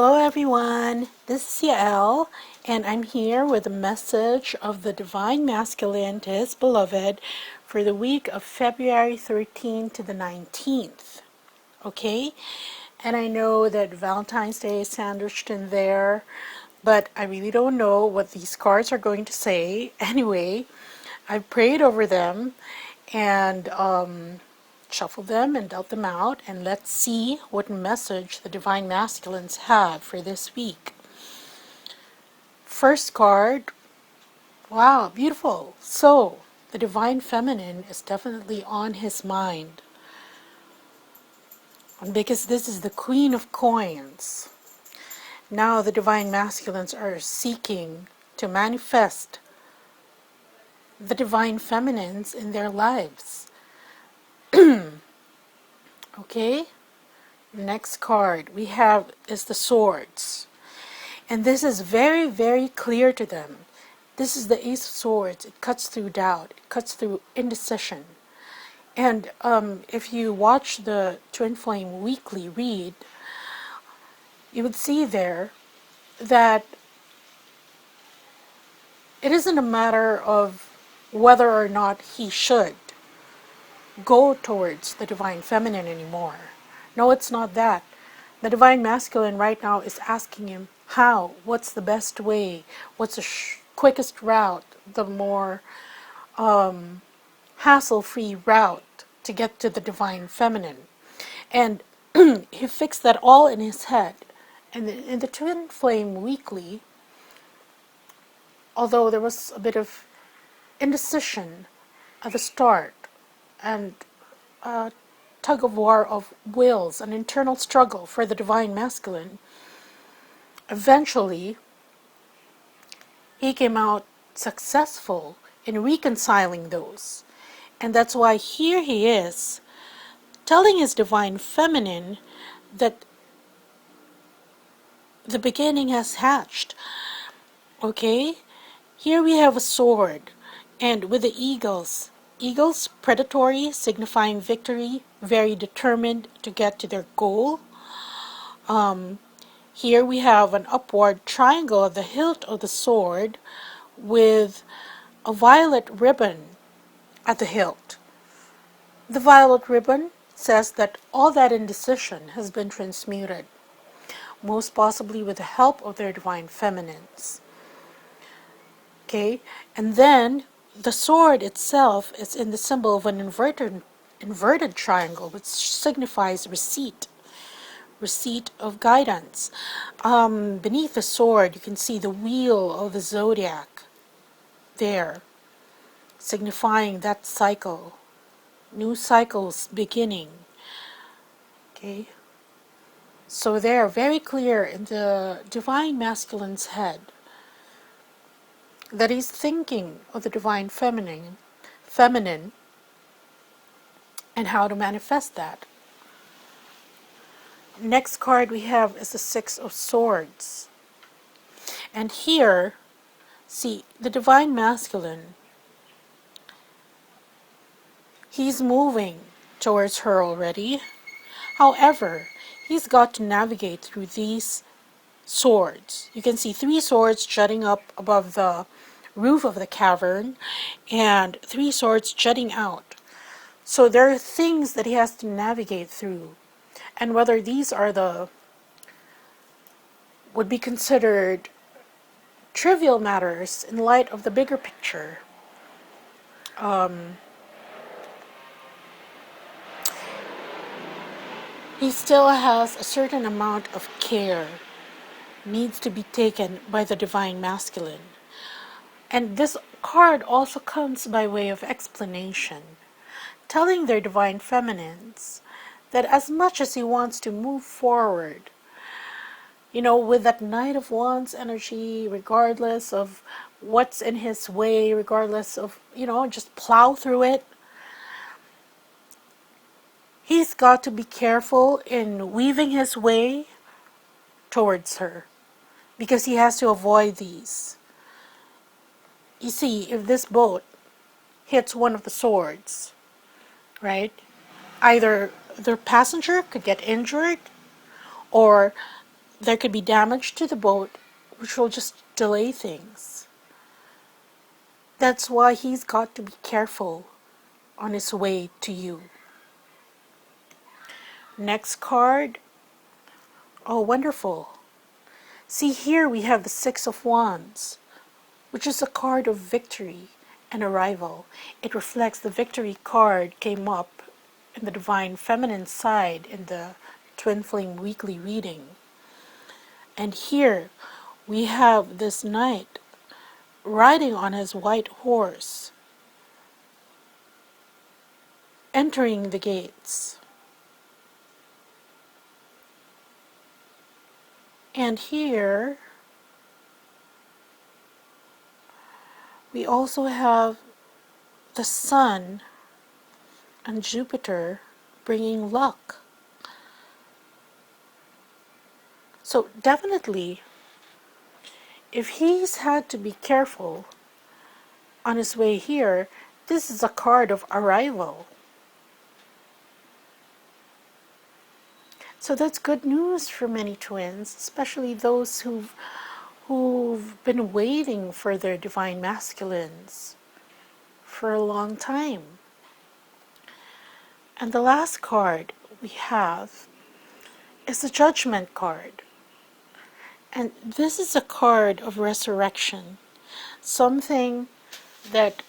Hello everyone, this is Yael, and I'm here with a message of the Divine Masculine to his beloved for the week of February 13th to the 19th. Okay? And I know that Valentine's Day is sandwiched in there, but I really don't know what these cards are going to say. Anyway, I prayed over them and shuffled them and dealt them out, and let's see what message the Divine Masculines have for this week. First card, wow, beautiful. So, the Divine Feminine is definitely on his mind. Because this is the Queen of Coins. Now the Divine Masculines are seeking to manifest the Divine Feminines in their lives. Okay? Next card we have is the Swords. And this is very, very clear to them. This is the Ace of Swords. It cuts through doubt. It cuts through indecision. And if you watch the Twin Flame weekly read, you would see there that it isn't a matter of whether or not he should go towards the Divine Feminine anymore. No, it's not that. The Divine Masculine right now is asking him how, what's the best way, what's the quickest route, the more hassle-free route to get to the Divine Feminine. And he fixed that all in his head. And in the Twin Flame Weekly, although there was a bit of indecision at the start and a tug of war of wills, an internal struggle for the Divine Masculine, eventually he came out successful in reconciling those. And that's why here he is telling his Divine Feminine that the beginning has hatched. Okay? Here we have a sword, and with the eagles. Eagles, predatory, signifying victory, very determined to get to their goal. Here we have an upward triangle at the hilt of the sword with a violet ribbon at the hilt. The violet ribbon says that all that indecision has been transmuted, most possibly with the help of their Divine Feminines. Okay, and then the sword itself is in the symbol of an inverted triangle, which signifies receipt of guidance. Beneath the sword, you can see the wheel of the zodiac there, signifying that cycle, new cycles beginning. Okay, so they're very clear in the Divine Masculine's head that he's thinking of the Divine Feminine and how to manifest that. Next card we have is the Six of Swords. And here, see, the Divine Masculine, he's moving towards her already. However, he's got to navigate through these swords. You can see 3 swords jutting up above the roof of the cavern and 3 swords jutting out. So there are things that he has to navigate through. And whether these are would be considered trivial matters in light of the bigger picture. He still has a certain amount of care needs to be taken by the Divine Masculine. And this card also comes by way of explanation, telling their Divine Feminines that as much as he wants to move forward, with that Knight of Wands energy, regardless of what's in his way, regardless of, just plow through it, he's got to be careful in weaving his way towards her, because he has to avoid these. You see, if this boat hits one of the swords, right, either the passenger could get injured, or there could be damage to the boat, which will just delay things. That's why he's got to be careful on his way to you. Next card. Oh, wonderful. See, here we have the Six of Wands, which is a card of victory and arrival. It reflects the victory card came up in the Divine Feminine side in the Twin Flame Weekly reading. And here we have this knight riding on his white horse, entering the gates. And here we also have the Sun and Jupiter bringing luck. So definitely, if he's had to be careful on his way here, this is a card of arrival. So that's good news for many twins, especially those who've been waiting for their divine masculines for a long time. And the last card we have is the Judgment card. And this is a card of resurrection, something that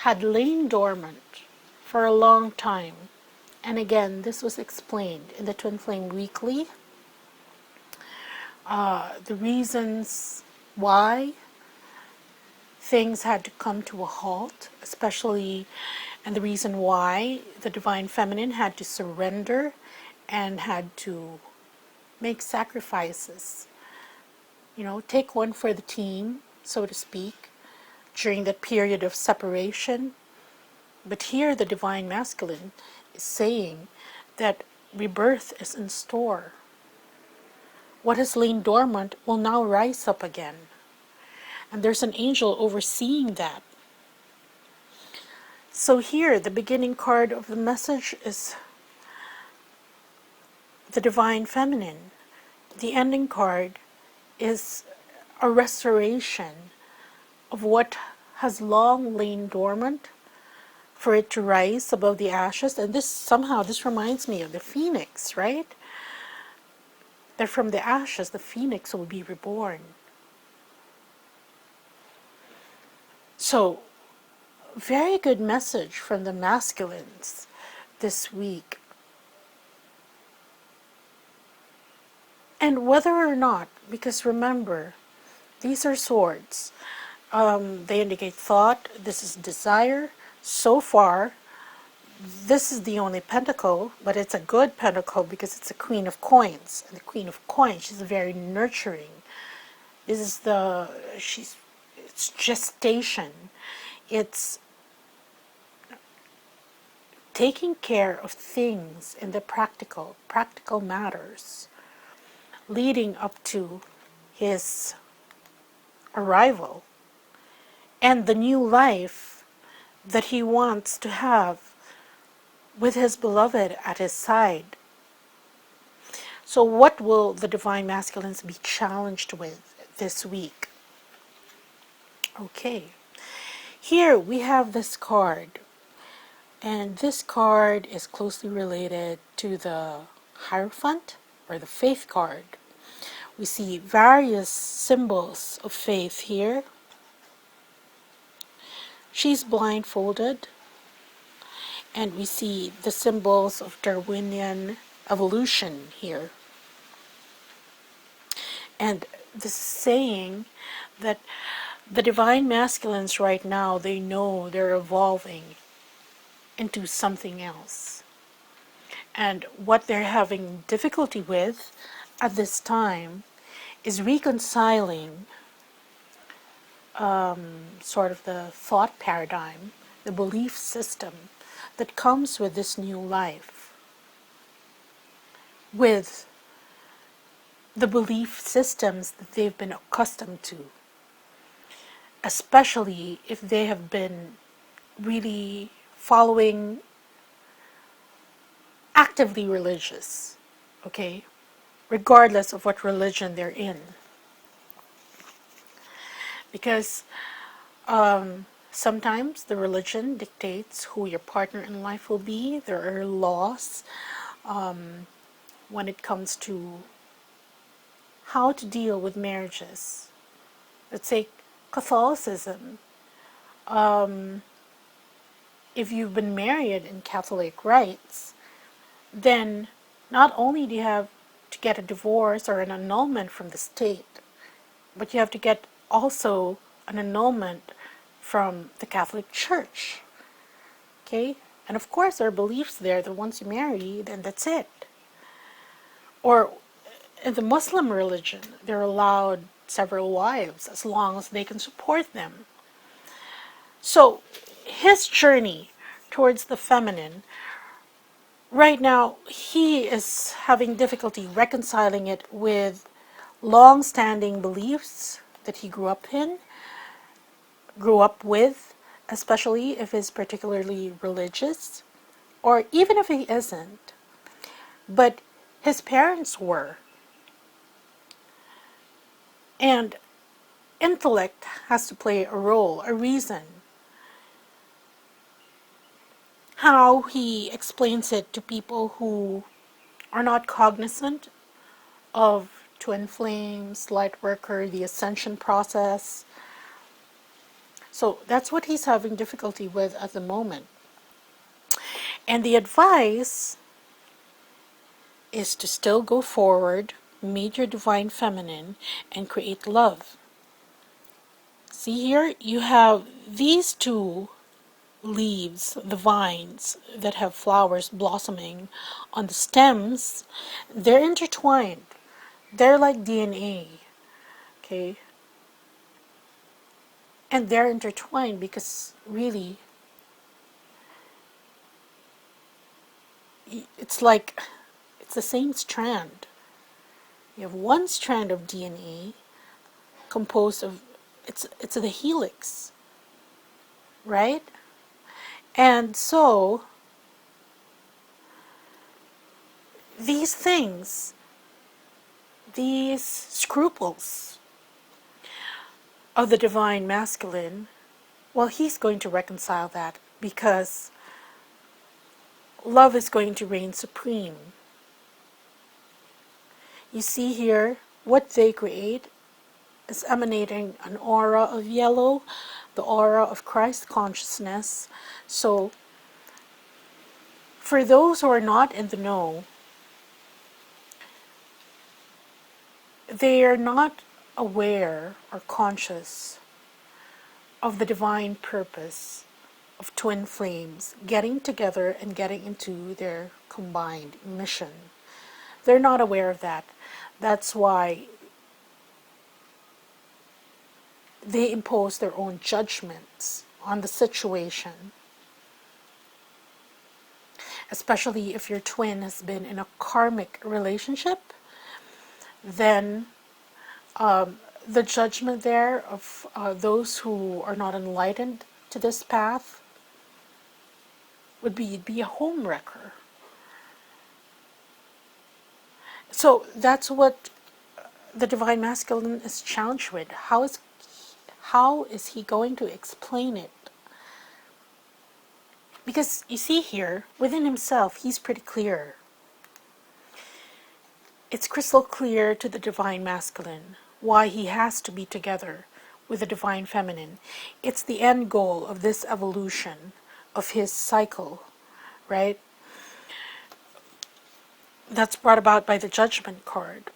had lain dormant for a long time. And again, this was explained in the Twin Flame Weekly. The reasons why things had to come to a halt, especially, and the reason why the Divine Feminine had to surrender and had to make sacrifices. You know, take one for the team, so to speak, during that period of separation. But here the Divine Masculine is saying that rebirth is in store. What has lain dormant will now rise up again. And there's an angel overseeing that. So here, the beginning card of the message is the Divine Feminine. The ending card is a restoration of what has long lain dormant, for it to rise above the ashes. And this reminds me of the phoenix, right? That from the ashes, the phoenix will be reborn. So, very good message from the masculines this week. And whether or not, because remember, these are swords. They indicate thought. This is desire. So far, this is the only pentacle, but it's a good pentacle because it's a Queen of Coins. And the Queen of Coins, she's very nurturing. This is it's gestation. It's taking care of things in the practical matters, leading up to his arrival and the new life that he wants to have with his beloved at his side. So what will the Divine Masculines be challenged with this week? Okay, here we have this card, and this card is closely related to the Hierophant, or the Faith card. We see various symbols of faith here. She's blindfolded, and we see the symbols of Darwinian evolution here. And this is saying that the Divine Masculines right now, they know they're evolving into something else. And what they're having difficulty with at this time is reconciling sort of the thought paradigm, the belief system that comes with this new life, with the belief systems that they've been accustomed to, especially if they have been really following actively religious, okay? regardless of what religion they're in. Because sometimes the religion dictates who your partner in life will be. There are laws when it comes to how to deal with marriages. Let's say Catholicism. If you've been married in Catholic rites, then not only do you have to get a divorce or an annulment from the state, but you have to get also an annulment from the Catholic Church. Okay? And of course, there are beliefs there that once you marry, then that's it. Or in the Muslim religion, they're allowed several wives as long as they can support them. So, his journey towards the feminine, right now, he is having difficulty reconciling it with long-standing beliefs that he grew up with, especially if he's particularly religious, or even if he isn't. But his parents were. And intellect has to play a role, a reason. How he explains it to people who are not cognizant of twin flames, light worker, the ascension process. So that's what he's having difficulty with at the moment. And the advice is to still go forward, meet your divine feminine, and create love. See here, you have these two leaves, the vines that have flowers blossoming on the stems. They're intertwined. They're like DNA, okay? And they're intertwined because really, it's like, it's the same strand. You have one strand of DNA composed of, it's the helix, right? And so, these things, these scruples of the divine masculine, well, he's going to reconcile that because love is going to reign supreme. You see here, what they create is emanating an aura of yellow, the aura of Christ consciousness. So, for those who are not in the know, they are not aware or conscious of the divine purpose of twin flames getting together and getting into their combined mission. They're not aware of that. That's why they impose their own judgments on the situation. Especially if your twin has been in a karmic relationship, then the judgment there of those who are not enlightened to this path would be a home wrecker. So that's what the divine masculine is challenged with. How is he going to explain it? Because you see here, within himself, he's pretty clear. It's crystal clear to the divine masculine why he has to be together with the divine feminine. It's the end goal of this evolution of his cycle, right? That's brought about by the judgment card.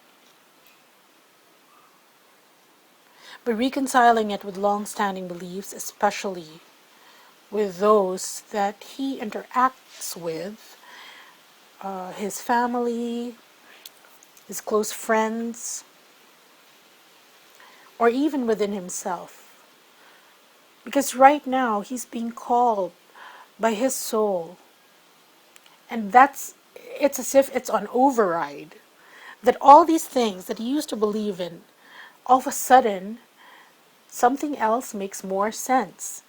But reconciling it with long-standing beliefs, especially with those that he interacts with, his family, his close friends, or even within himself. Because right now he's being called by his soul, and it's as if it's on override, that all these things that he used to believe in, all of a sudden something else makes more sense.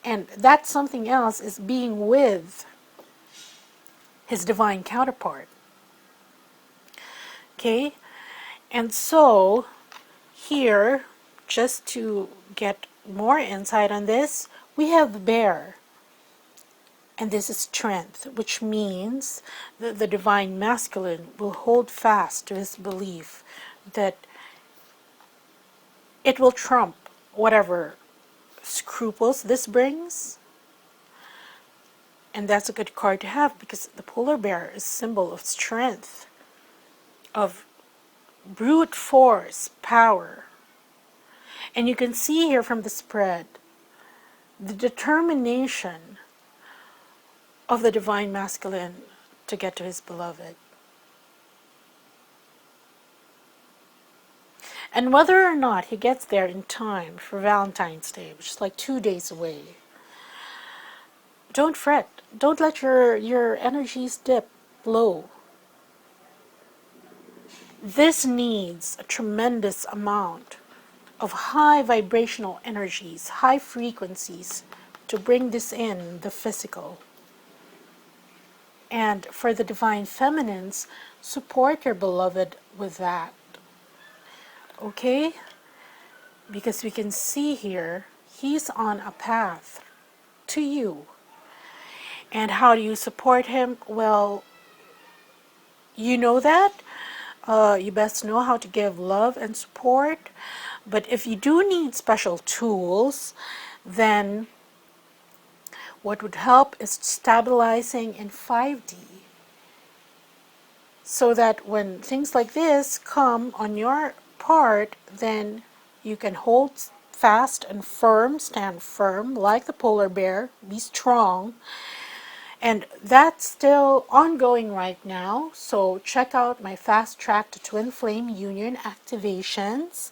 And that something else is being with his divine counterpart. Okay, and so here, just to get more insight on this, we have the bear. And this is strength, which means that the divine masculine will hold fast to his belief that it will trump whatever scruples this brings. And that's a good card to have because the polar bear is a symbol of strength, of brute force, power. And you can see here from the spread the determination of the divine masculine to get to his beloved. And whether or not he gets there in time for Valentine's Day, which is like 2 days away, don't fret. Don't let your energies dip low. This needs a tremendous amount of high vibrational energies, high frequencies, to bring this in the physical. And for the divine feminines, support your beloved with that. Okay? Because we can see here, he's on a path to you. And how do you support him? Well, you know that. You best know how to give love and support. But if you do need special tools, then what would help is stabilizing in 5D. So that when things like this come on your part, then you can hold fast and firm, stand firm like the polar bear, be strong. And that's still ongoing right now, so check out my Fast Track to Twin Flame Union activations.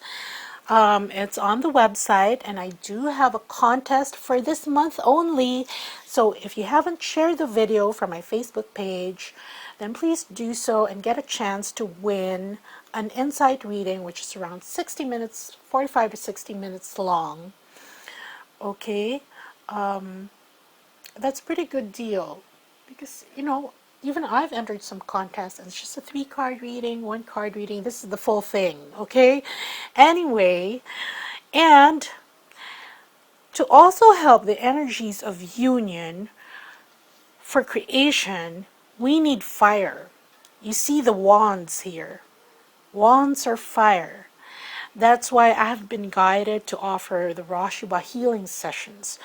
It's on the website, and I do have a contest for this month only. So if you haven't shared the video from my Facebook page, then please do so and get a chance to win an insight reading, which is around 60 minutes, 45 to 60 minutes long. Okay. That's a pretty good deal because, you know, even I've entered some contests and it's just a 3-card reading, 1-card reading. This is the full thing, okay? Anyway, and to also help the energies of union for creation, we need fire. You see the wands here. Wands are fire. That's why I have been guided to offer the RASHEEBA healing sessions,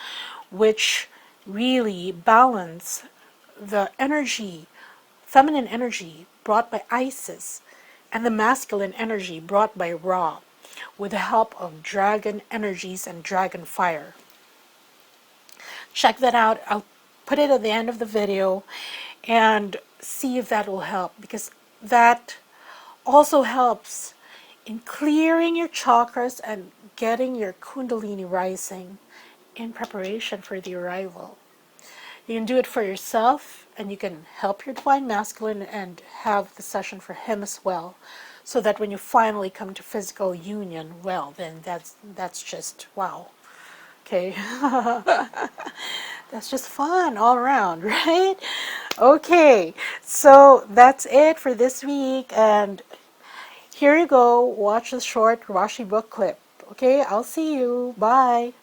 which really balance the energy, feminine energy brought by Isis and the masculine energy brought by Ra with the help of dragon energies and dragon fire. Check that out. I'll put it at the end of the video and see if that will help, because that also helps in clearing your chakras and getting your kundalini rising in preparation for the arrival. You can do it for yourself, and you can help your divine masculine and have the session for him as well, so that when you finally come to physical union, well, then that's just wow. Okay. That's just fun all around, right? Okay, so that's it for this week, and here you go. Watch the short RASHEEBA clip. Okay, I'll see you. Bye.